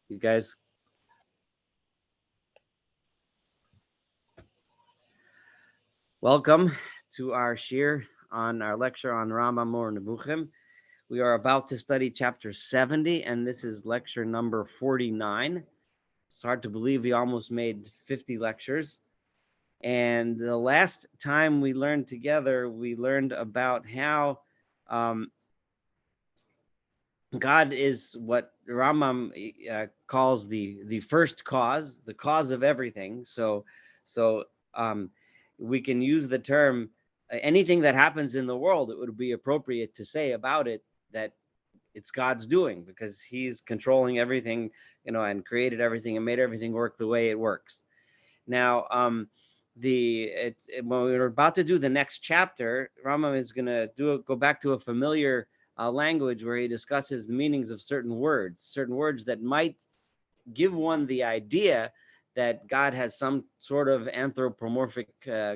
You guys, welcome to our shir on our lecture on Rambam Mor Nebuchim. We are about to study chapter 70, and this is lecture number 49. It's hard to believe we almost made 50 lectures. And the last time we learned together, we learned about how God is what Rambam calls the first cause, the cause of everything. So we can use the term anything that happens in the world. It would be appropriate to say about it that it's God's doing, because He's controlling everything, and created everything and made everything work the way it works. Now, when we're about to do the next chapter, Rambam is going to go back to a familiar language where he discusses the meanings of certain words that might give one the idea that God has some sort of anthropomorphic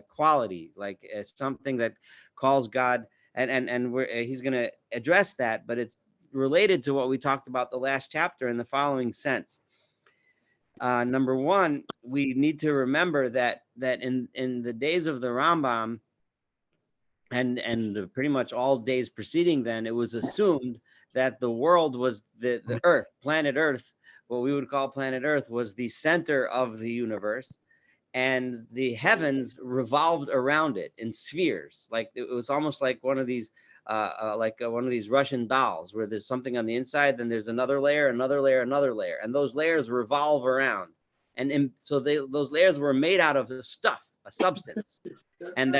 quality, like something that calls God, and he's going to address that, but it's related to what we talked about the last chapter in the following sense. Number one, we need to remember that in the days of the Rambam, and pretty much all days preceding then, it was assumed that the world was the Earth, planet Earth, what we would call planet Earth, was the center of the universe, and the heavens revolved around it in spheres. Like it was almost like one of these one of these Russian dolls, where there's something on the inside, then there's another layer, another layer, another layer, and those layers revolve around. So those layers were made out of stuff, a substance, and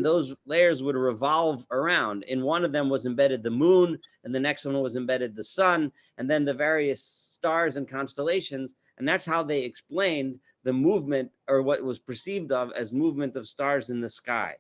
those layers would revolve around. In one of them was embedded the moon, and the next one was embedded the sun, and then the various stars and constellations, and that's how they explained the movement, or what was perceived of as movement of stars in the sky.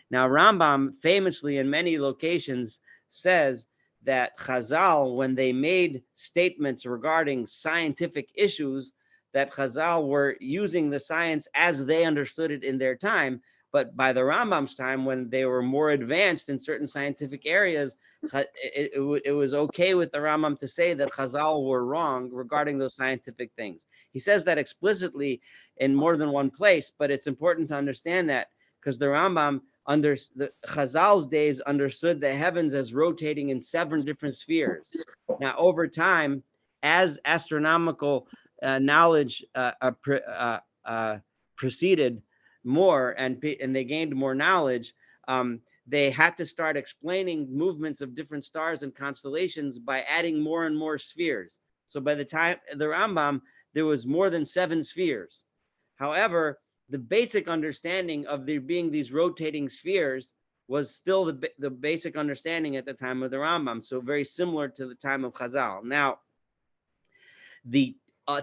Now, Rambam famously in many locations says that Chazal, when they made statements regarding scientific issues, that Chazal were using the science as they understood it in their time. But by the Rambam's time, when they were more advanced in certain scientific areas, it was okay with the Rambam to say that Chazal were wrong regarding those scientific things. He says that explicitly in more than one place, but it's important to understand that, because the Rambam, under the Chazal's days, understood the heavens as rotating in 7 different spheres. Now, over time, as astronomical knowledge proceeded more, and they gained more knowledge, they had to start explaining movements of different stars and constellations by adding more and more spheres. So by the time the Rambam, there was more than 7 spheres. However, the basic understanding of there being these rotating spheres was still the basic understanding at the time of the Rambam, so very similar to the time of Chazal. Now, the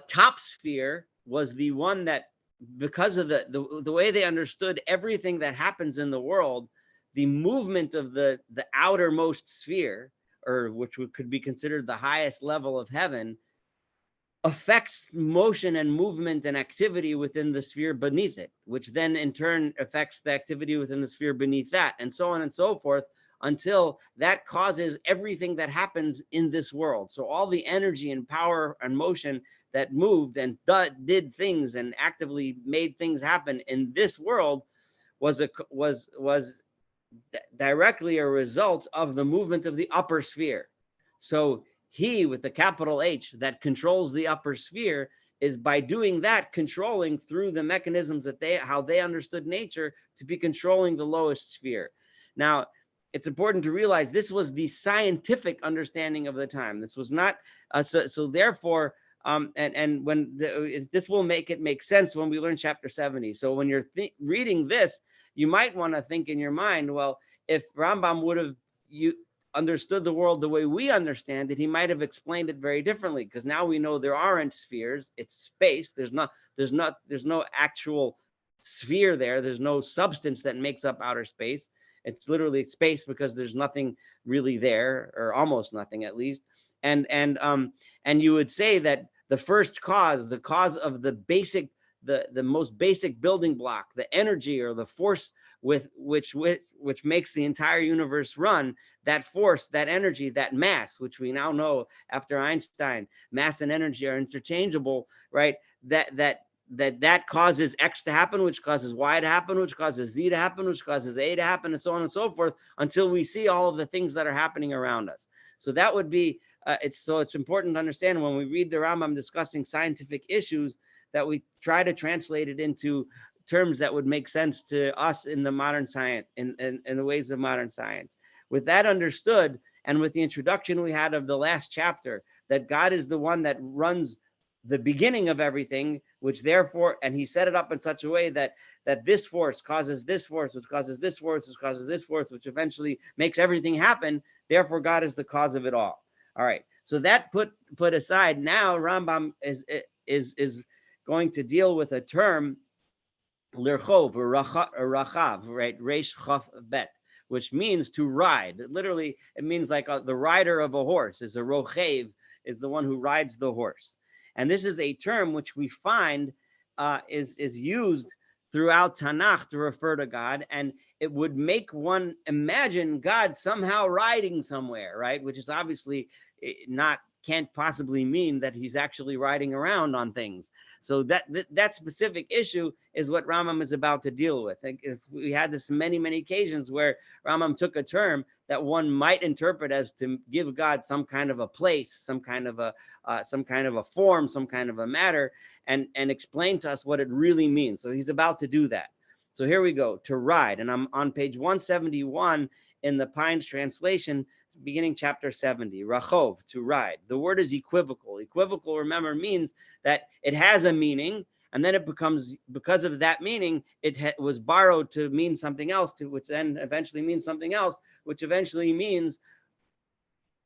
top sphere was the one that, because of the way they understood everything that happens in the world, the movement of the outermost sphere, or which could be considered the highest level of heaven, affects motion and movement and activity within the sphere beneath it, which then in turn affects the activity within the sphere beneath that, and so on and so forth, until that causes everything that happens in this world. So all the energy and power and motion that moved and did things and actively made things happen in this world was directly a result of the movement of the upper sphere. So he, with the capital H, that controls the upper sphere, is by doing that controlling through the mechanisms that how they understood nature to be controlling the lowest sphere. Now, it's important to realize this was the scientific understanding of the time. This was not so therefore and when this will make sense when we learn chapter 70. So when you're reading this, you might want to think in your mind, well, if Rambam would have understood the world the way we understand it, he might have explained it very differently, because now we know there aren't spheres, it's space. There's no actual sphere there. There's no substance that makes up outer space. It's literally space, because there's nothing really there, or almost nothing at least. And you would say that the first cause, the cause of the basic the most basic building block, the energy or the force with which makes the entire universe run, that force, that energy, that mass, which we now know after Einstein, mass and energy are interchangeable, right? That causes X to happen, which causes Y to happen, which causes Z to happen, which causes A to happen, and so on and so forth, until we see all of the things that are happening around us. So that would be, it's important to understand when we read the Rambam discussing scientific issues, that we try to translate it into terms that would make sense to us in the modern science, in the ways of modern science. With that understood, and with the introduction we had of the last chapter, that God is the one that runs the beginning of everything, which therefore, and he set it up in such a way that this force causes this force, which causes this force, which causes this force, which eventually makes everything happen. Therefore, God is the cause of it all. All right. So that put aside, now Rambam is going to deal with a term, lirchov or rachav, right? Reish chaf bet, which means to ride. Literally, it means like the rider of a horse is a rochev, is the one who rides the horse. And this is a term which we find is used throughout Tanakh to refer to God, and it would make one imagine God somehow riding somewhere, right? Which is obviously can't possibly mean that he's actually riding around on things. So that specific issue is what Rambam is about to deal with. We had this many occasions where Rambam took a term that one might interpret as to give God some kind of a place, some kind of a form, some kind of a matter, and explain to us what it really means. So he's about to do that. So here we go, to ride. And I'm on page 171 in the Pines translation, beginning chapter 70, rachov, to ride. The word is equivocal. Equivocal, remember, means that it has a meaning, and then it becomes, because of that meaning, it was borrowed to mean something else, which then eventually means something else, which eventually means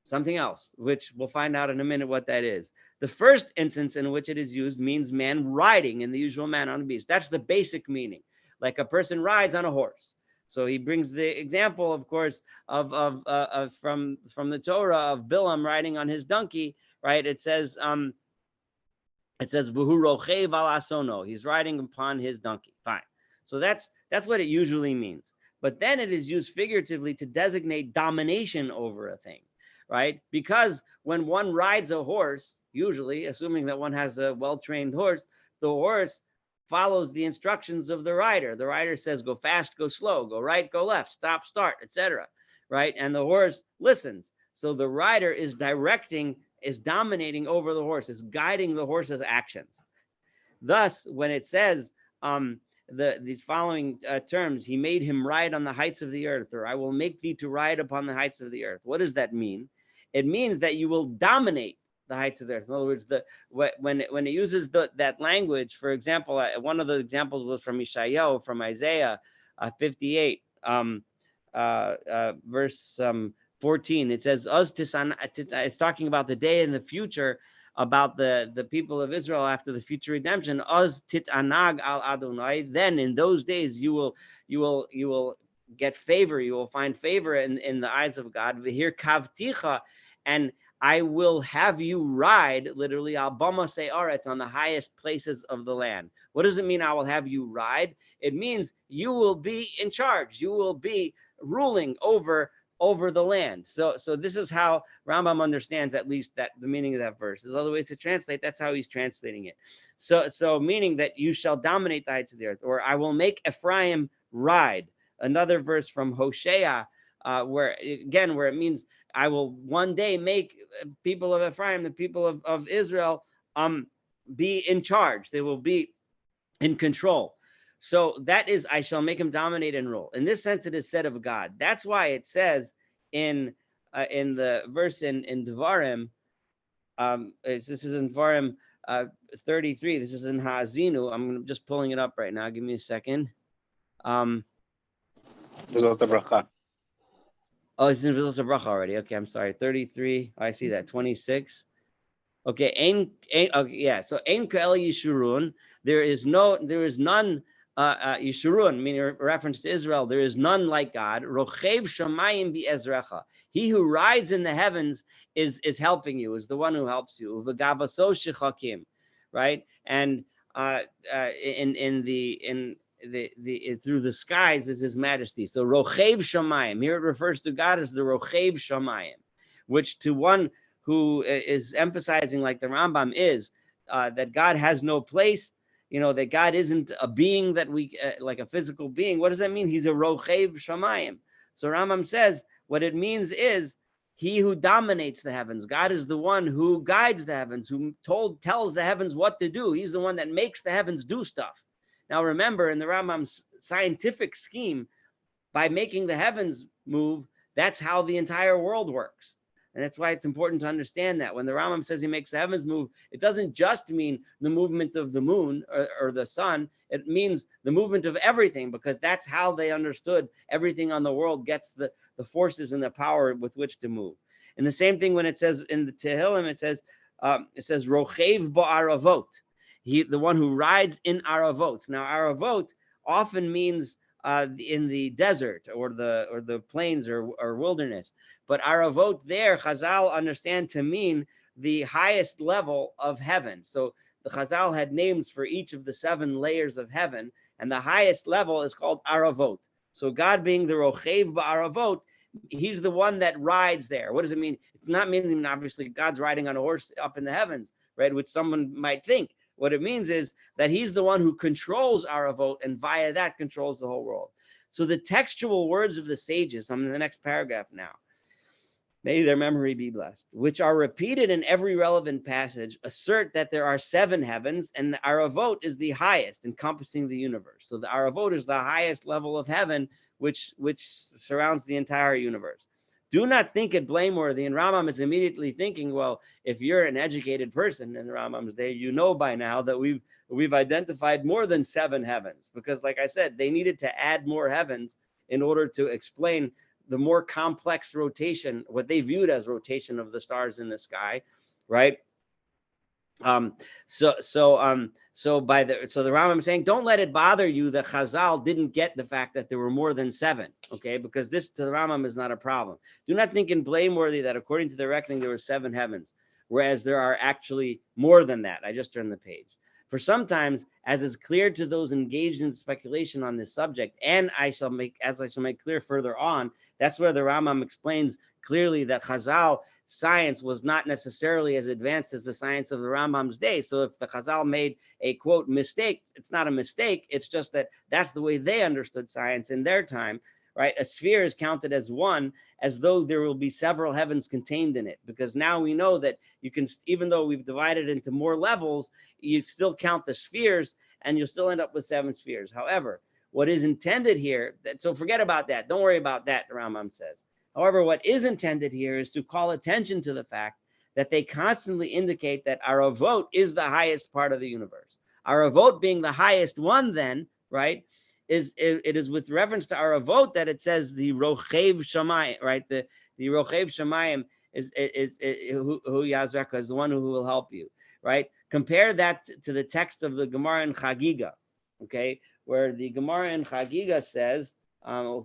something else, which we'll find out in a minute what that is. The first instance in which it is used means man riding in the usual manner on a beast. That's the basic meaning, like a person rides on a horse. So he brings the example, of course, from the Torah of Bilam riding on his donkey, right? It says V'hu rochev al asono. He's riding upon his donkey. Fine. So that's what it usually means. But then it is used figuratively to designate domination over a thing, right? Because when one rides a horse, usually, assuming that one has a well-trained horse, the horse follows the instructions of the rider. The rider says, go fast, go slow, go right, go left, stop, start, etc. Right? And the horse listens. So the rider is dominating over the horse, is guiding the horse's actions. Thus, when it says these following terms, he made him ride on the heights of the earth, or I will make thee to ride upon the heights of the earth. What does that mean? It means that you will dominate the heights of the earth. In other words, when it uses that language, for example, one of the examples was from Yeshayahu, from Isaiah 58, verse 14. It says, it's talking about the day in the future, about the people of Israel after the future redemption. Oz titanag al Adonai. Then in those days you will get favor. You will find favor in the eyes of God. V'hir kavticha, and I will have you ride, literally, al bama se'aretz, on the highest places of the land. What does it mean, I will have you ride? It means you will be in charge. You will be ruling over the land. So this is how Rambam understands, at least, that the meaning of that verse. There's other ways to translate. That's how he's translating it. So meaning that you shall dominate the heights of the earth, or I will make Ephraim ride. Another verse from Hosea, where it means I will one day make people of Ephraim, the people of Israel, be in charge. They will be in control. So that is, I shall make him dominate and rule. In this sense, it is said of God. That's why it says in the verse in Devarim, this is in Devarim 33. This is in Ha'azinu. I'm just pulling it up right now. Give me a second. Oh, it's in Vizos Bracha already. Okay, I'm sorry. 33. Oh, I see that. 26. Okay, okay, yeah. So Ein Ka'el Yeshurun. There is none. Yeshurun, meaning reference to Israel. There is none like God. Rochev Shamayim Bi'ezrecha. He who rides in the heavens is helping you. Is the one who helps you. V'gavaso shechakim, right? And through the skies is his majesty. So Rochev Shamayim, here it refers to God as the Rochev Shamayim, which to one who is emphasizing, like the Rambam is, that God has no place, that God isn't a being that we, like a physical being. What does that mean? He's a Rochev Shamayim. So Rambam says what it means is he who dominates the heavens. God is the one who guides the heavens, who tells the heavens what to do. He's the one that makes the heavens do stuff. Now remember, in the Rambam's scientific scheme, by making the heavens move, that's how the entire world works. And that's why it's important to understand that when the Rambam says he makes the heavens move, it doesn't just mean the movement of the moon or the sun. It means the movement of everything, because that's how they understood everything on the world gets the forces and the power with which to move. And the same thing when it says in the Tehillim, it says Rochev ba'aravot. The one who rides in aravot. Now aravot often means in the desert or the plains or wilderness. But aravot there, Chazal understand to mean the highest level of heaven. So the Chazal had names for each of the 7 layers of heaven, and the highest level is called aravot. So God being the Rochev ba'aravot, he's the one that rides there. What does it mean? It's not meaning obviously God's riding on a horse up in the heavens, right? Which someone might think. What it means is that he's the one who controls aravot, and via that controls the whole world. So the textual words of the sages, I'm in the next paragraph now, may their memory be blessed, which are repeated in every relevant passage, assert that there are 7 heavens, and the aravot is the highest, encompassing the universe. So the aravot is the highest level of heaven, which surrounds the entire universe. Do not think it blameworthy. And Rambam is immediately thinking, well, if you're an educated person in the Rambam's day, you know by now that we've identified more than 7 heavens, because like I said, they needed to add more heavens in order to explain the more complex rotation, what they viewed as rotation of the stars in the sky, right? So the Rambam is saying, don't let it bother you that Chazal didn't get the fact that there were more than 7, okay? Because this to the Rambam is not a problem. Do not think it blameworthy that according to the reckoning there were 7 heavens, whereas there are actually more than that. I just turned the page. For sometimes, as is clear to those engaged in speculation on this subject, and I shall make clear further on, that's where the Rambam explains clearly that Chazal science was not necessarily as advanced as the science of the Rambam's day. So if the Chazal made a quote mistake, it's not a mistake. It's just that that's the way they understood science in their time, right? A sphere is counted as one, as though there will be several heavens contained in it, because now we know that you can, even though we've divided into more levels, you still count the spheres and you'll still end up with 7 spheres. However, what is intended here, so forget about that. Don't worry about that, Rambam says. However, what is intended here is to call attention to the fact that they constantly indicate that aravot is the highest part of the universe. Aravot being the highest one, then, right, it is with reference to aravot that it says the Rochev Shamayim, right? The Rochev Shamayim is who Yazreka is the one who will help you, right? Compare that to the text of the Gemara in Chagiga, okay, where the Gemara in Chagiga says,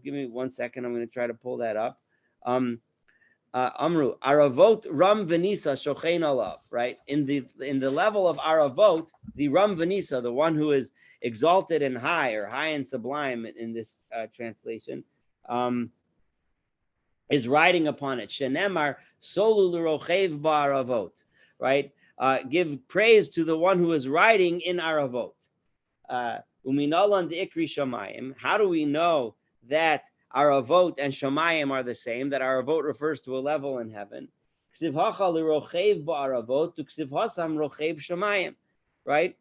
give me 1 second, I'm going to try to pull that up. Amru aravot ram venisa shochein alav, right? In the level of aravot, the ram venisa, the one who is exalted and high, or high and sublime in this translation, is riding upon it. Shenemar solu l'rochev ba'aravot, right? Give praise to the one who is riding in aravot. Uminalan de'ikri shamayim. How do we know that aravot and shamayim are the same? That aravot refers to a level in heaven. Ksiv hacha l'rochev ba'aravot to ksiv hasam rochev shamayim, right?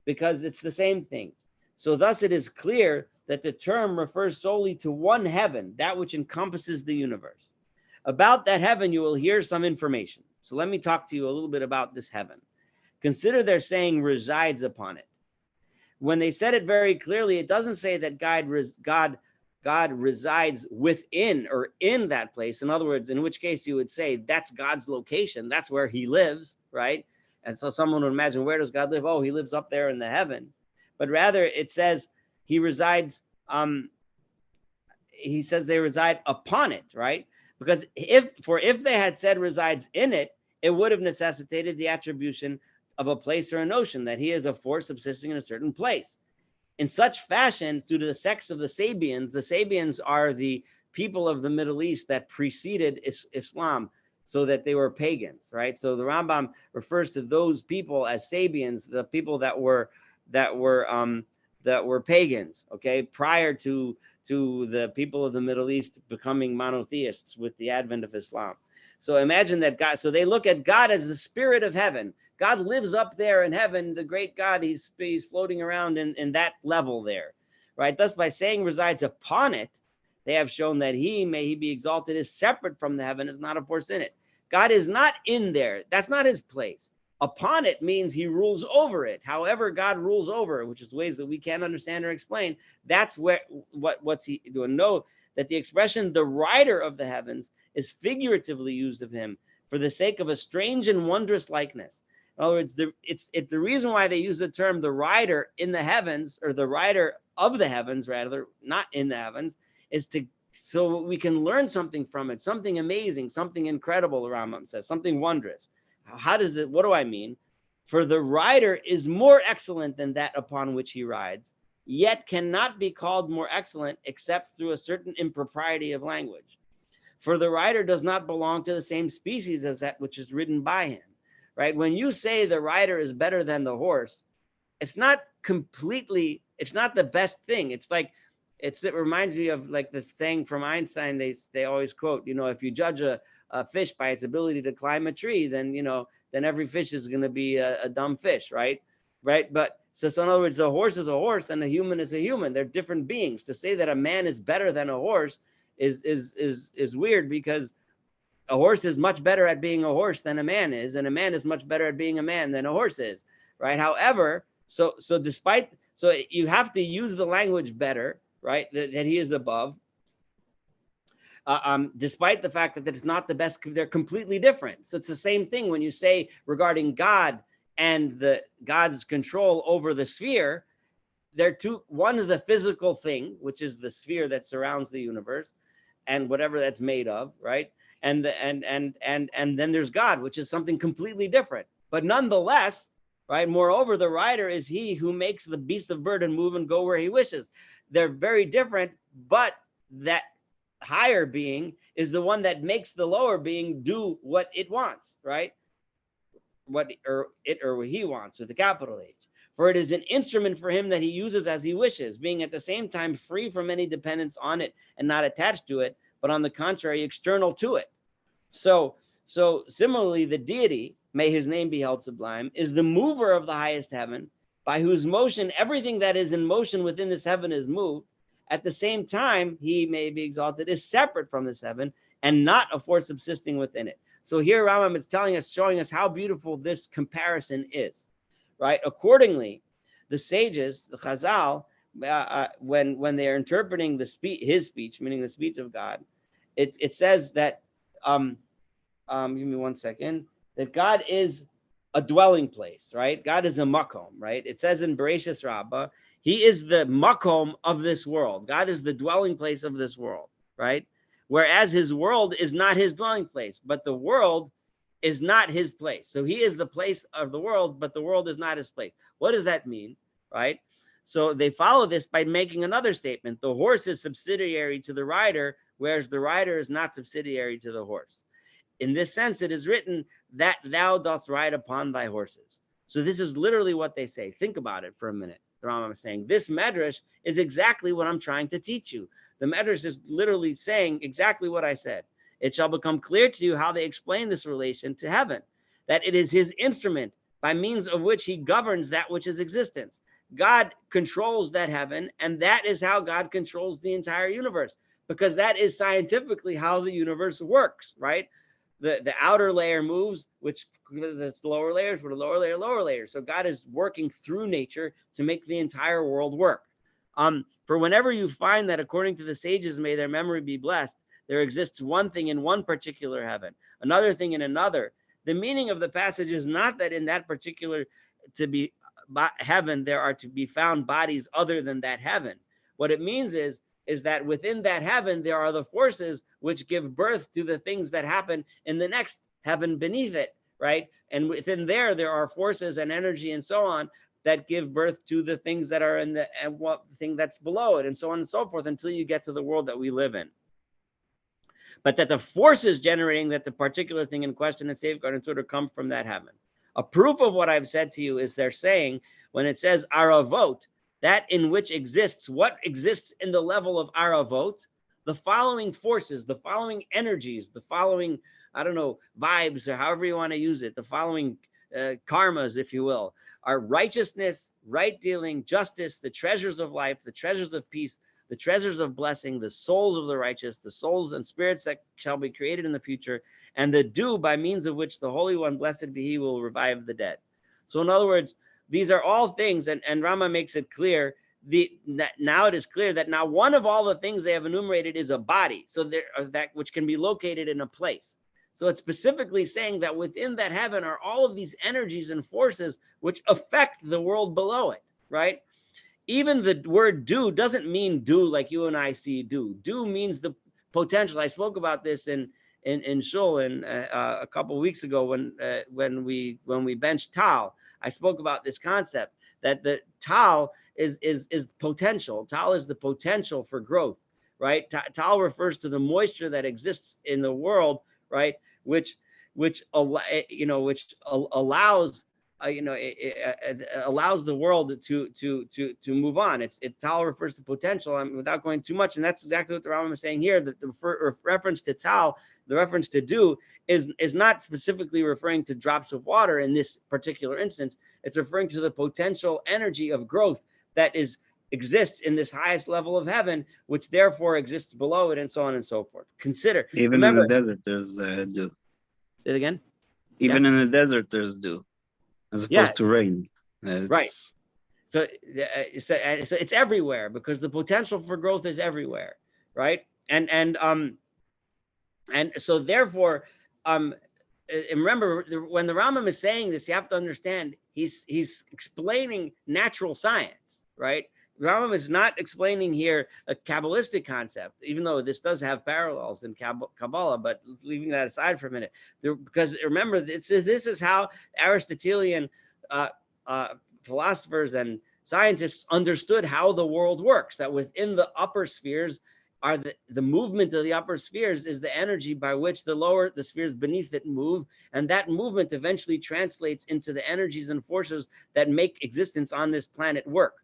Because it's the same thing. So thus it is clear that the term refers solely to one heaven, that which encompasses the universe. About that heaven, you will hear some information. So let me talk to you a little bit about this heaven. Consider their saying resides upon it. When they said it very clearly, it doesn't say that God resides within or in that place. In other words, in which case you would say that's God's location. That's where he lives, right? And so someone would imagine, where does God live? Oh, he lives up there in the heaven. But rather it says he resides, he says they reside upon it, right? Because if they had said resides in it, it would have necessitated the attribution of a place or a notion, that he is a force subsisting in a certain place. In such fashion, through the sects of the Sabians are the people of the Middle East that preceded Islam, so that they were pagans, right? So the Rambam refers to those people as Sabians, the people that were pagans, okay, prior to the people of the Middle East becoming monotheists with the advent of Islam. So imagine that God, so they look at God as the spirit of heaven. God lives up there in heaven, the great God, he's floating around in that level there, right? Thus, by saying resides upon it, they have shown that may he be exalted, is separate from the heaven, is not a force in it. God is not in there. That's not his place. Upon it means he rules over it. However God rules over it, which is ways that we can't understand or explain, that's what's he doing. Know that the expression the rider of the heavens is figuratively used of him for the sake of a strange and wondrous likeness. In other words, the reason why they use the term the rider in the heavens, or the rider of the heavens, rather, not in the heavens, is so we can learn something from it, something amazing, something incredible, the Rambam says, something wondrous. What do I mean? For the rider is more excellent than that upon which he rides, yet cannot be called more excellent except through a certain impropriety of language. For the rider does not belong to the same species as that which is ridden by him, right? When you say the rider is better than the horse, it's not the best thing. It reminds me of like the saying from Einstein, they always quote, if you judge a fish by its ability to climb a tree, then every fish is going to be a dumb fish, right? But so in other words, a horse is a horse and a human is a human. They're different beings. To say that a man is better than a horse is weird, because a horse is much better at being a horse than a man is, and a man is much better at being a man than a horse is, right? However, so you have to use the language better, right? That he is above, despite the fact that it's not the best. They're completely different. So it's the same thing when you say regarding God and God's control over the sphere. They're two. One is a physical thing, which is the sphere that surrounds the universe and whatever that's made of, right? And then there's God, which is something completely different. But nonetheless, right? Moreover, the rider is he who makes the beast of burden move and go where he wishes. They're very different, but that higher being is the one that makes the lower being do what it wants, right? What he wants, with a capital H. For it is an instrument for him that he uses as he wishes, being at the same time free from any dependence on it and not attached to it, but on the contrary, external to it. So similarly, the deity, may his name be held sublime, is the mover of the highest heaven, by whose motion everything that is in motion within this heaven is moved. At the same time, he, may be exalted, is separate from this heaven and not a force subsisting within it. So here Rambam is showing us how beautiful this comparison is, right? Accordingly, the sages, the Chazal, when they are interpreting his speech, meaning the speech of God, it says that, give me 1 second, that God is a dwelling place, right? God is a makom, right? It says in Bereshis Rabbah, he is the makom of this world. God is the dwelling place of this world, right? Whereas his world is not his dwelling place, but the world is not his place. So he is the place of the world, but the world is not his place. What does that mean, right? So they follow this by making another statement. The horse is subsidiary to the rider, whereas the rider is not subsidiary to the horse. In this sense, it is written that thou doth ride upon thy horses. So this is literally what they say. Think about it for a minute. The Rambam is saying, this medrash is exactly what I'm trying to teach you. The medrash is literally saying exactly what I said. It shall become clear to you how they explain this relation to heaven, that it is his instrument by means of which he governs that which is existence. God controls that heaven, and that is how God controls the entire universe, because that is scientifically how the universe works, right? The outer layer moves, which it's lower layers, with a lower layer. So God is working through nature to make the entire world work. For whenever you find that, according to the sages, may their memory be blessed, there exists one thing in one particular heaven, another thing in another. The meaning of the passage is not that in that particular heaven there are to be found bodies other than that heaven. What it means is that within that heaven there are the forces which give birth to the things that happen in the next heaven beneath it, right? And within there are forces and energy and so on that give birth to the things that are in the and what thing that's below it, and so on and so forth, until you get to the world that we live in. But that the forces generating that the particular thing in question and safeguard and sort of come from that heaven. A proof of what I've said to you is they're saying when it says aravot, that in which exists, what exists in the level of aravot, the following forces, the following energies, the following, I don't know, vibes, or however you want to use it, the following karmas, if you will, are righteousness, right dealing, justice, the treasures of life, the treasures of peace, the treasures of blessing, the souls of the righteous, the souls and spirits that shall be created in the future, and the dew by means of which the Holy One, blessed be he, will revive the dead. So in other words, these are all things, and Rama makes it clear, now it is clear that now one of all the things they have enumerated is a body, so there that which can be located in a place. So it's specifically saying that within that heaven are all of these energies and forces which affect the world below it, right? Even the word do doesn't mean do like you and I see do. Do means the potential. I spoke about this in Shul a couple of weeks ago when we benched Tal. I spoke about this concept that the Tal is potential. Tal is the potential for growth, right? Tal refers to the moisture that exists in the world, right? Which allows it allows the world to move on. Tal refers to potential, and without going too much, and that's exactly what the Rambam is saying here. That the reference to Tal, the reference to dew, is not specifically referring to drops of water in this particular instance. It's referring to the potential energy of growth that exists in this highest level of heaven, which therefore exists below it, and so on and so forth. Consider, Even in the remember. desert, there's dew. Say it again. Even in the desert, there's dew, as Yeah, opposed to rain. right. It's So it's everywhere because the potential for growth is everywhere, right? And so therefore, and remember when the Rambam is saying this, you have to understand he's explaining natural science, right? The Rambam is not explaining here a Kabbalistic concept, even though this does have parallels in Kabbalah, but leaving that aside for a minute, because remember, this is how Aristotelian philosophers and scientists understood how the world works, that within the upper spheres are the movement of the upper spheres is the energy by which the spheres beneath it move, and that movement eventually translates into the energies and forces that make existence on this planet work,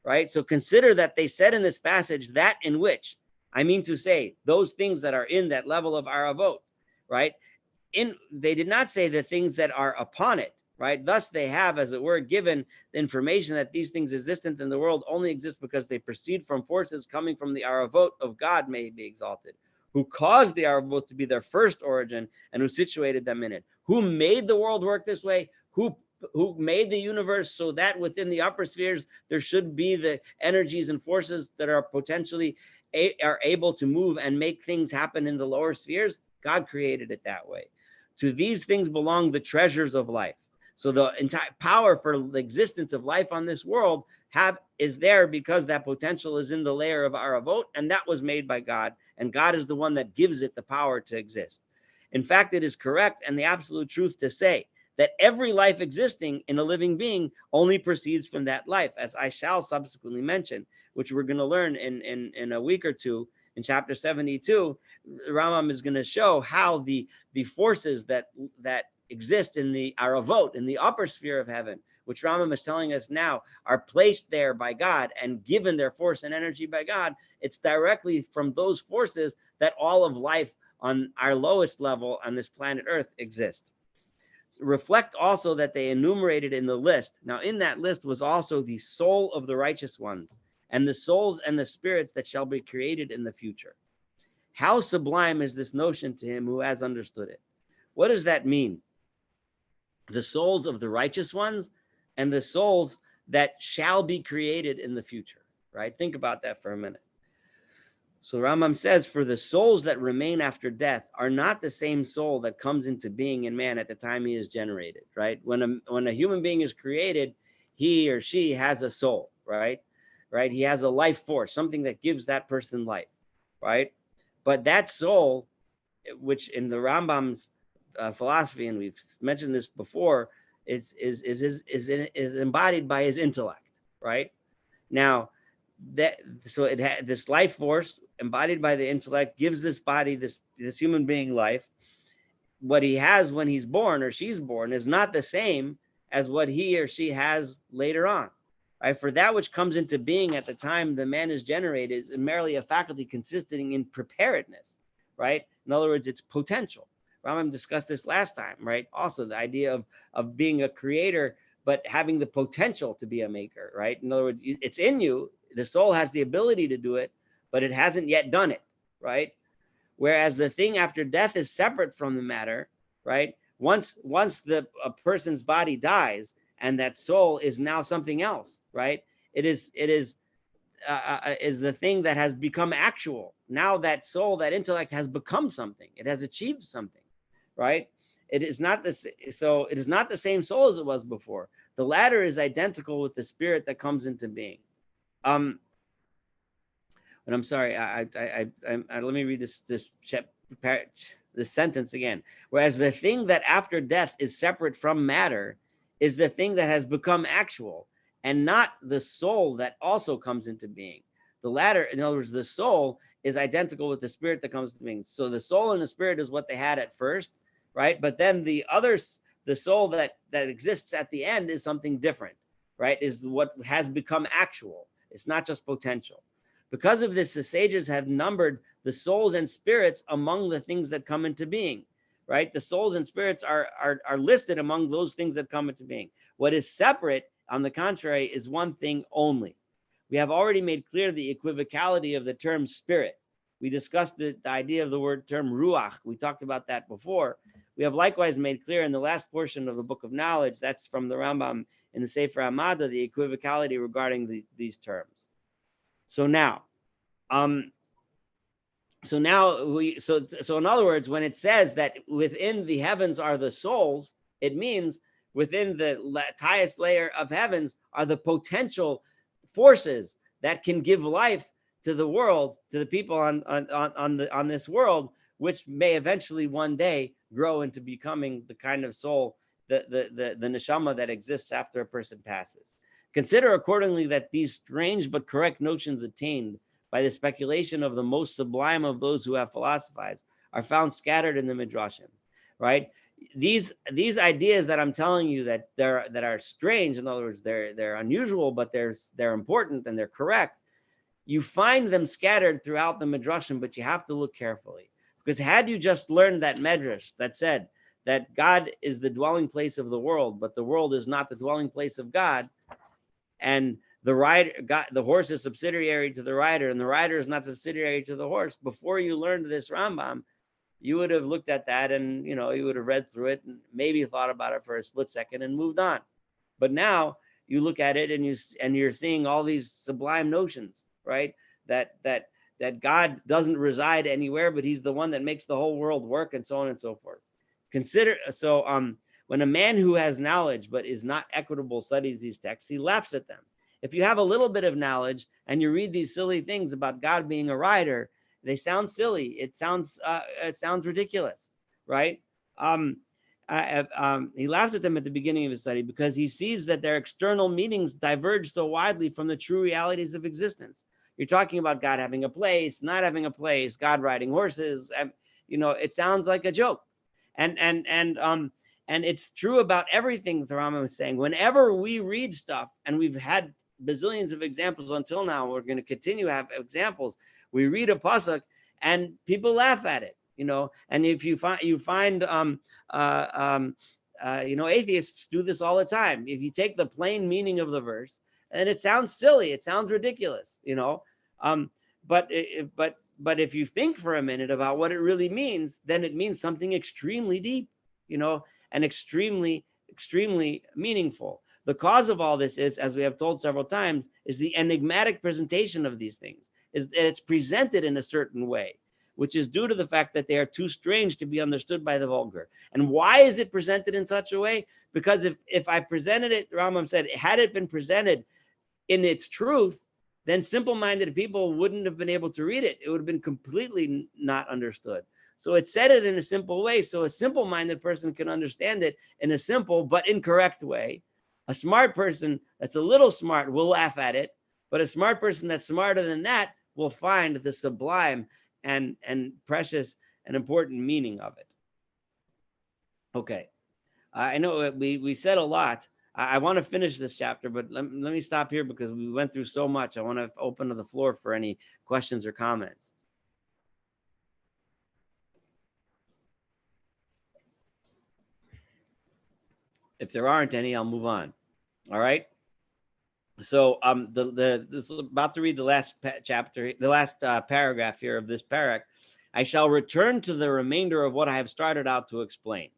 right? So consider that they said in this passage that in which, I mean to say, those things that are in that level of Aravot, right? They did not say the things that are upon it, right? Thus they have, as it were, given the information that these things existent in the world only exist because they proceed from forces coming from the Aravot of God, may he be exalted, who caused the Aravot to be their first origin and who situated them in it, who made the world work this way, who made the universe so that within the upper spheres there should be the energies and forces that are potentially are able to move and make things happen in the lower spheres. God created it that way. To these things belong the treasures of life. So the entire power for the existence of life on this world is there because that potential is in the layer of Aravot, and that was made by God, and God is the one that gives it the power to exist. In fact, it is correct and the absolute truth to say that every life existing in a living being only proceeds from that life, as I shall subsequently mention, which we're going to learn in a week or two in chapter 72. Rambam is going to show how the forces that exist in the Aravot, in the upper sphere of heaven, which Rambam is telling us now are placed there by God and given their force and energy by God. It's directly from those forces that all of life on our lowest level on this planet Earth exists. Reflect also that they enumerated in the list. Now, in that list was also the soul of the righteous ones, and the souls and the spirits that shall be created in the future. How sublime is this notion to him who has understood it? What does that mean? The souls of the righteous ones and the souls that shall be created in the future, right? Think about that for a minute. So Rambam says, for the souls that remain after death are not the same soul that comes into being in man at the time he is generated, right? When a human being is created, he or she has a soul, right? Right? He has a life force, something that gives that person life, right? But that soul, which in the Rambam's philosophy, and we've mentioned this before, is embodied by his intellect, right? Now, that so it had this life force embodied by the intellect gives this body, this human being life. What he has when he's born or she's born is not the same as what he or she has later on. Right? For that which comes into being at the time the man is generated is merely a faculty consisting in preparedness, right? In other words, it's potential. Rambam discussed this last time, right? Also, the idea of being a creator, but having the potential to be a maker, right? In other words, it's in you. The soul has the ability to do it, but it hasn't yet done it, right? Whereas the thing after death is separate from the matter, right? Once a person's body dies and that soul is now something else, right? It is the thing that has become actual. Now that soul, that intellect has become something. It has achieved something, right? It is not this. So it is not the same soul as it was before. The latter is identical with the spirit that comes into being. But I'm sorry, let me read this sentence again. Whereas the thing that after death is separate from matter is the thing that has become actual, and not the soul that also comes into being. The latter, in other words, the soul is identical with the spirit that comes to being. So the soul and the spirit is what they had at first, right? But then the soul that exists at the end is something different, right? Is what has become actual. It's not just potential. Because of this, the sages have numbered the souls and spirits among the things that come into being, right? The souls and spirits are listed among those things that come into being. What is separate, on the contrary, is one thing only. We have already made clear the equivocality of the term spirit. We discussed the idea of the word term ruach. We talked about that before. We have likewise made clear in the last portion of the Book of Knowledge, that's from the Rambam in the Sefer Hamada, the equivocality regarding these terms. So now, in other words, when it says that within the heavens are the souls, it means within the highest layer of heavens are the potential forces that can give life to the world, to the people on this world, which may eventually one day grow into becoming the kind of soul, the neshama that exists after a person passes. Consider accordingly that these strange but correct notions attained by the speculation of the most sublime of those who have philosophized are found scattered in the midrashim, right? These ideas that I'm telling you that are strange, in other words, they're unusual, but they're important and they're correct. You find them scattered throughout the midrashim, but you have to look carefully, because had you just learned that medrash that said that God is the dwelling place of the world, but the world is not the dwelling place of God, and the horse is subsidiary to the rider, and the rider is not subsidiary to the horse. Before you learned this Rambam, you would have looked at that and you would have read through it and maybe thought about it for a split second and moved on. But now you look at it and you're seeing all these sublime notions, right? That God doesn't reside anywhere, but He's the one that makes the whole world work, and so on and so forth. When a man who has knowledge but is not equitable studies these texts, he laughs at them. If you have a little bit of knowledge and you read these silly things about God being a rider, they sound silly. It sounds ridiculous, right? He laughs at them at the beginning of his study because he sees that their external meanings diverge so widely from the true realities of existence. You're talking about God having a place, not having a place, God riding horses. It sounds like a joke. And it's true about everything the Rambam is saying. Whenever we read stuff, and we've had bazillions of examples until now, we're going to continue to have examples. We read a pasuk and people laugh at it, And if you find atheists do this all the time. If you take the plain meaning of the verse, and it sounds silly, it sounds ridiculous, But if you think for a minute about what it really means, then it means something extremely deep, and extremely, extremely meaningful. The cause of all this is, as we have told several times, is the enigmatic presentation of these things, is that it's presented in a certain way, which is due to the fact that they are too strange to be understood by the vulgar. And why is it presented in such a way? Because if I presented it, Rambam said, had it been presented in its truth, then simple-minded people wouldn't have been able to read it. It would have been completely not understood. So it said it in a simple way, so a simple-minded person can understand it in a simple but incorrect way. A smart person that's a little smart will laugh at it, but a smart person that's smarter than that will find the sublime and precious and important meaning of it. Okay, I know we said a lot. I want to finish this chapter, but let me stop here because we went through so much. I want to open the floor for any questions or comments. If there aren't any, I'll move on. All right. So this is about to read the last chapter, the last paragraph here of this parak. I shall return to the remainder of what I have started out to explain.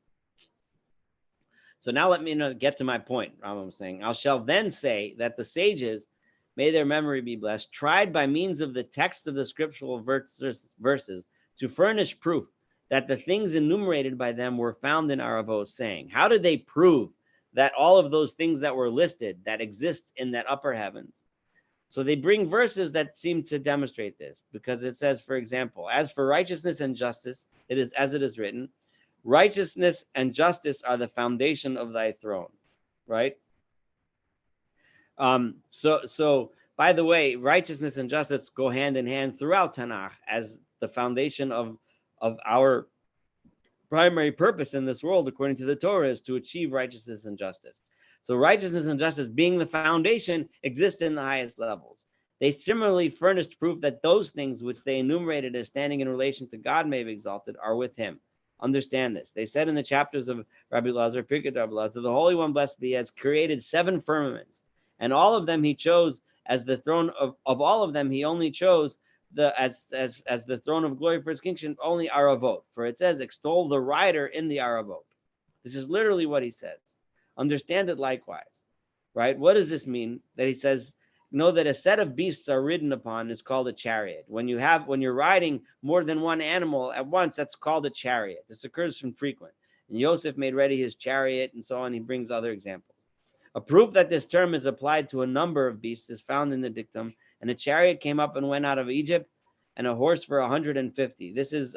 So now let me get to my point. I'm saying, I shall then say that the sages, may their memory be blessed, tried by means of the text of the scriptural verses to furnish proof that the things enumerated by them were found in Aravot, saying, how did they prove that all of those things that were listed that exist in that upper heavens? So they bring verses that seem to demonstrate this, because it says, for example, as for righteousness and justice, it is as it is written, righteousness and justice are the foundation of thy throne, right? So by the way, righteousness and justice go hand in hand throughout Tanakh as the foundation of our primary purpose in this world, according to the Torah, is to achieve righteousness and justice. So righteousness and justice being the foundation exist in the highest levels. They similarly furnished proof that those things which they enumerated as standing in relation to God may be exalted are with him. Understand this. They said in the chapters of Rabbi Lazar, Pirkei Rabbi Lazar, the Holy One, blessed be, has created 7 firmaments, and all of them he chose as the throne of all of them. He only chose as the throne of glory for his kingship, only Aravot. For it says, extol the rider in the Aravot. This is literally what he says. Understand it likewise, right? What does this mean? That he says, know that a set of beasts are ridden upon is called a chariot. When you're riding more than one animal at once, that's called a chariot. This occurs from frequent. And Yosef made ready his chariot, and so on. He brings other examples. A proof that this term is applied to a number of beasts is found in the dictum, and a chariot came up and went out of Egypt, and a horse for 150. This is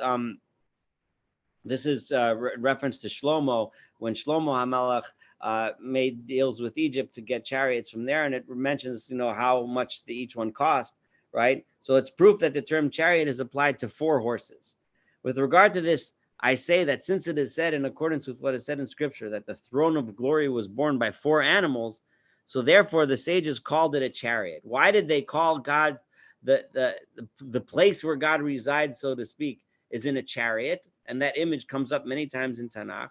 reference to Shlomo, when Shlomo HaMelech made deals with Egypt to get chariots from there, and it mentions how much each one cost, right? So it's proof that the term chariot is applied to 4 horses. With regard to this, I say that since it is said in accordance with what is said in Scripture that the throne of glory was borne by 4 animals, so therefore the sages called it a chariot. Why did they call God the place where God resides, so to speak, is in a chariot? And that image comes up many times in Tanakh.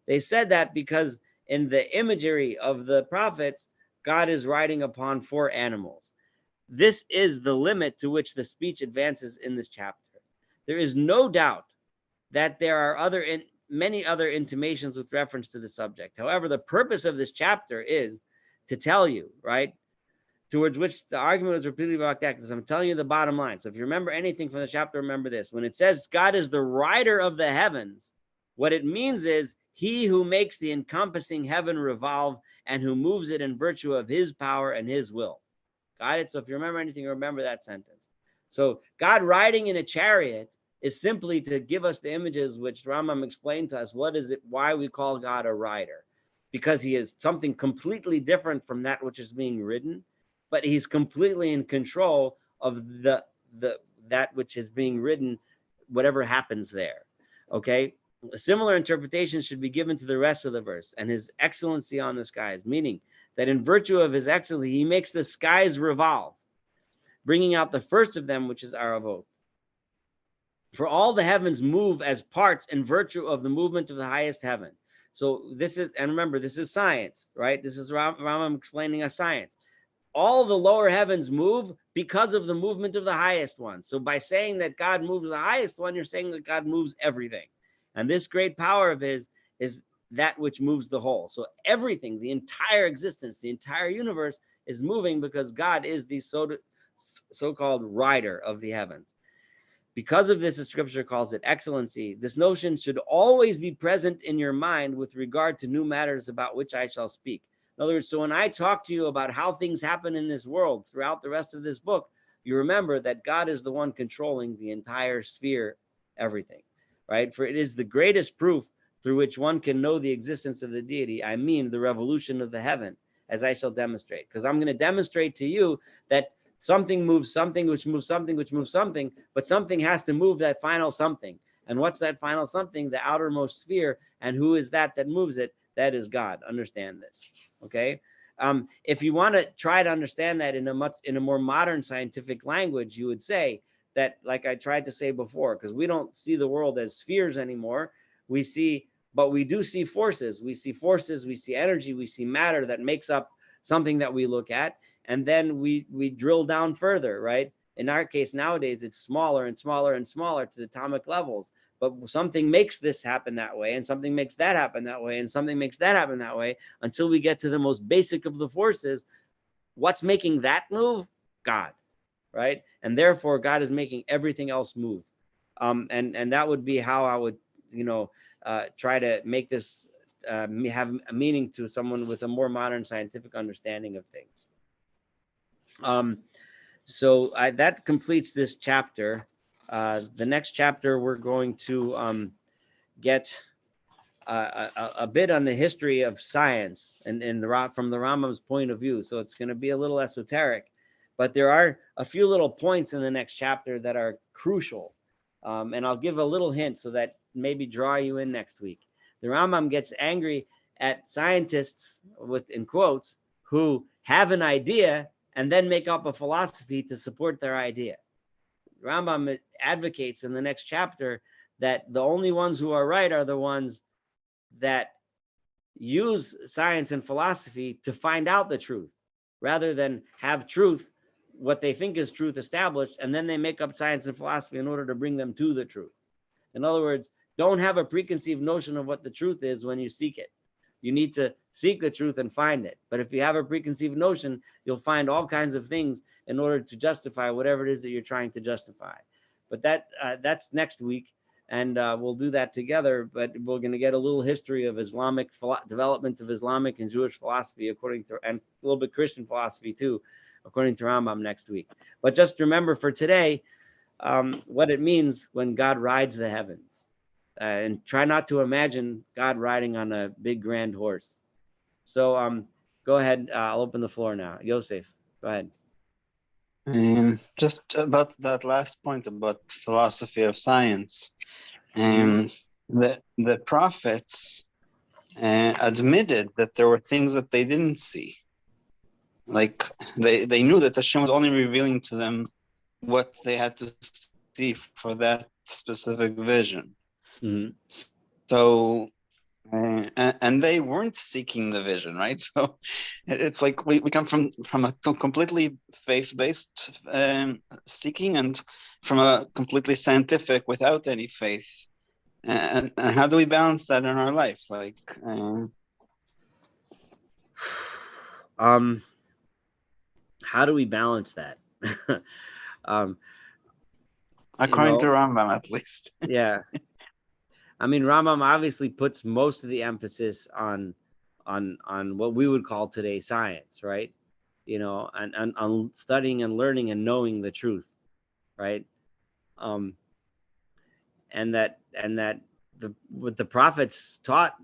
They said that because in the imagery of the prophets, God is riding upon 4 animals. This is the limit to which the speech advances in this chapter. There is no doubt that there are many other intimations with reference to the subject. However, the purpose of this chapter is to tell you, right, towards which the argument was repeatedly about that, because I'm telling you the bottom line. So if you remember anything from the chapter, remember this. When it says God is the rider of the heavens, what it means is he who makes the encompassing heaven revolve and who moves it in virtue of his power and his will. Got it? So if you remember anything, remember that sentence. So God riding in a chariot is simply to give us the images which Rambam explained to us. What is it? Why we call God a rider? Because he is something completely different from that which is being ridden, but he's completely in control of that which is being ridden, whatever happens there. Okay. A similar interpretation should be given to the rest of the verse and his excellency on the skies, meaning that in virtue of his excellency, he makes the skies revolve, bringing out the first of them, which is Aravot. For all the heavens move as parts in virtue of the movement of the highest heaven. So this is, and remember, this is science, right? This is Rambam explaining a science. All the lower heavens move because of the movement of the highest one. So by saying that God moves the highest one, you're saying that God moves everything. And this great power of his is that which moves the whole. So everything, the entire existence, the entire universe is moving because God is the so-called rider of the heavens. Because of this, the scripture calls it excellency. This notion should always be present in your mind with regard to new matters about which I shall speak. In other words, so when I talk to you about how things happen in this world throughout the rest of this book, you remember that God is the one controlling the entire sphere, everything. right? For it is the greatest proof through which one can know the existence of the deity. I mean, the revolution of the heaven, as I shall demonstrate. Because I'm going to demonstrate to you that something moves something, which moves something, which moves something, but something has to move that final something. And what's that final something? The outermost sphere. And who is that moves it? That is God. Understand this, okay? If you want to try to understand that in a more modern scientific language, you would say that, like I tried to say before, because we don't see the world as spheres anymore. But we do see forces. We see forces, we see energy, we see matter that makes up something that we look at. And then we drill down further, right? In our case nowadays, it's smaller and smaller and smaller to the atomic levels. But something makes this happen that way, and something makes that happen that way, and something makes that happen that way, until we get to the most basic of the forces. What's making that move? God, right? And therefore, God is making everything else move. And that would be how I would, try to make this have a meaning to someone with a more modern scientific understanding of things. So that completes this chapter. The next chapter, we're going to get a bit on the history of science and from the Rambam's point of view. So it's going to be a little esoteric, but there are a few little points in the next chapter that are crucial. And I'll give a little hint so that maybe draw you in next week. The Rambam gets angry at scientists, in quotes, who have an idea and then make up a philosophy to support their idea. Rambam advocates in the next chapter that the only ones who are right are the ones that use science and philosophy to find out the truth, rather than have truth, what they think is truth, established, and then they make up science and philosophy in order to bring them to the truth. In other words, don't have a preconceived notion of what the truth is when you seek it. You need to seek the truth and find it. But if you have a preconceived notion, you'll find all kinds of things in order to justify whatever it is that you're trying to justify. But that's next week, and we'll do that together. But we're going to get a little history of Islamic development of Islamic and Jewish philosophy, and a little bit Christian philosophy too, according to Rambam next week. But just remember for today, what it means when God rides the heavens. And try not to imagine God riding on a big grand horse. So go ahead. I'll open the floor now. Yosef, go ahead. Just about that last point about philosophy of science. The prophets admitted that there were things that they didn't see. Like they knew that Hashem was only revealing to them what they had to see for that specific vision. Mm-hmm. So, and they weren't seeking the vision, right? So it's like we come from a completely faith-based seeking, and from a completely scientific without any faith. And how do we balance that in our life? Like, how do we balance that? According to Rambam, at least. Yeah. I mean, Rambam obviously puts most of the emphasis on what we would call today science, right? And on studying and learning and knowing the truth, right? And that what the prophets taught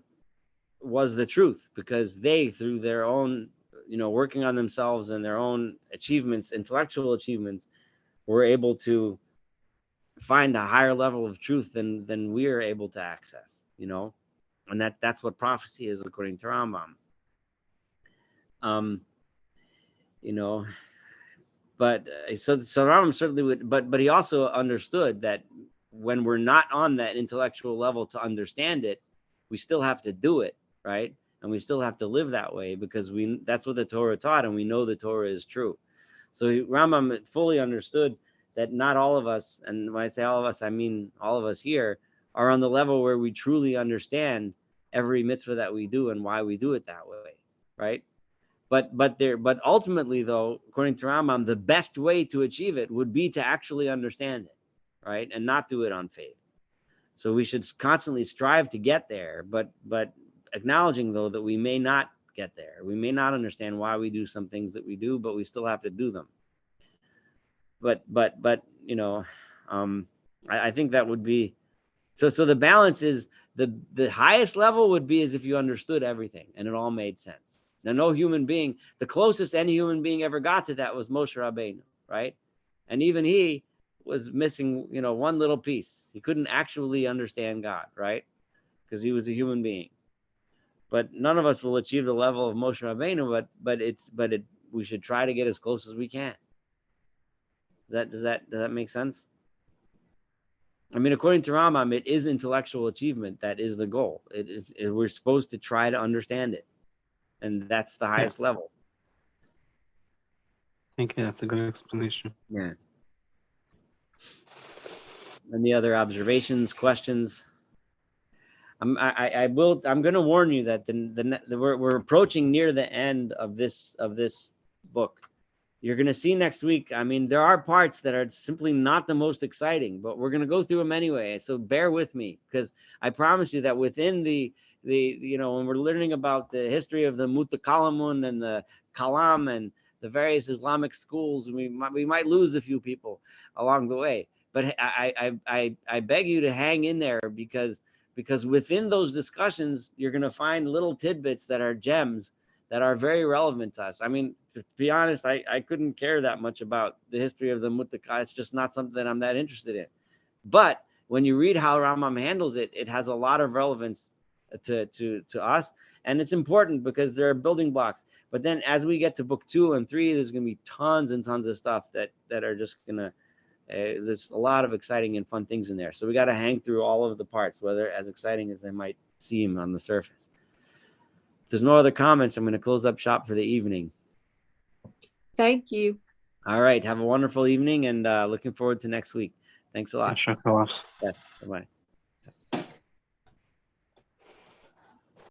was the truth, because they, through their own, working on themselves and their own achievements, intellectual achievements, were able to find a higher level of truth than we are able to access, and that's what prophecy is according to Rambam. But so Rambam certainly would, but he also understood that when we're not on that intellectual level to understand it, we still have to do it, right? And we still have to live that way, because that's what the Torah taught, and we know the Torah is true. So Rambam fully understood that not all of us, and when I say all of us, I mean all of us here, are on the level where we truly understand every mitzvah that we do and why we do it that way, right? But ultimately, though, according to Rambam, the best way to achieve it would be to actually understand it, right, and not do it on faith. So we should constantly strive to get there, but acknowledging, though, that we may not get there. We may not understand why we do some things that we do, but we still have to do them. But I think that would be So the balance is the highest level would be as if you understood everything and it all made sense. Now, no human being, the closest any human being ever got to that was Moshe Rabbeinu, right? And even he was missing, one little piece. He couldn't actually understand God, right? Because he was a human being. But none of us will achieve the level of Moshe Rabbeinu, but we should try to get as close as we can. Does that make sense? I mean, according to Rambam, it is intellectual achievement that is the goal. We're supposed to try to understand it, and that's the highest level. Thank you. That's a good explanation. Yeah. Any other observations, questions? I'm going to warn you that we're approaching near the end of this book. You're going to see next week. I mean, there are parts that are simply not the most exciting, but we're going to go through them anyway. So bear with me, because I promise you that within the when we're learning about the history of the Mutakalamun and the Kalam and the various Islamic schools, we might lose a few people along the way. But I beg you to hang in there, because within those discussions, you're going to find little tidbits that are gems that are very relevant to us. I mean, to be honest, I couldn't care that much about the history of the Muttaka. It's just not something that I'm that interested in. But when you read how Rambam handles it, it has a lot of relevance to us, and it's important because there are building blocks. But then as we get to book 2 and 3, there's going to be tons and tons of stuff that are just going to there's a lot of exciting and fun things in there. So we got to hang through all of the parts, whether as exciting as they might seem on the surface. If there's no other comments, I'm going to close up shop for the evening. Thank you. All right. Have a wonderful evening, and looking forward to next week. Thanks a lot. Sure. Yes. Bye-bye.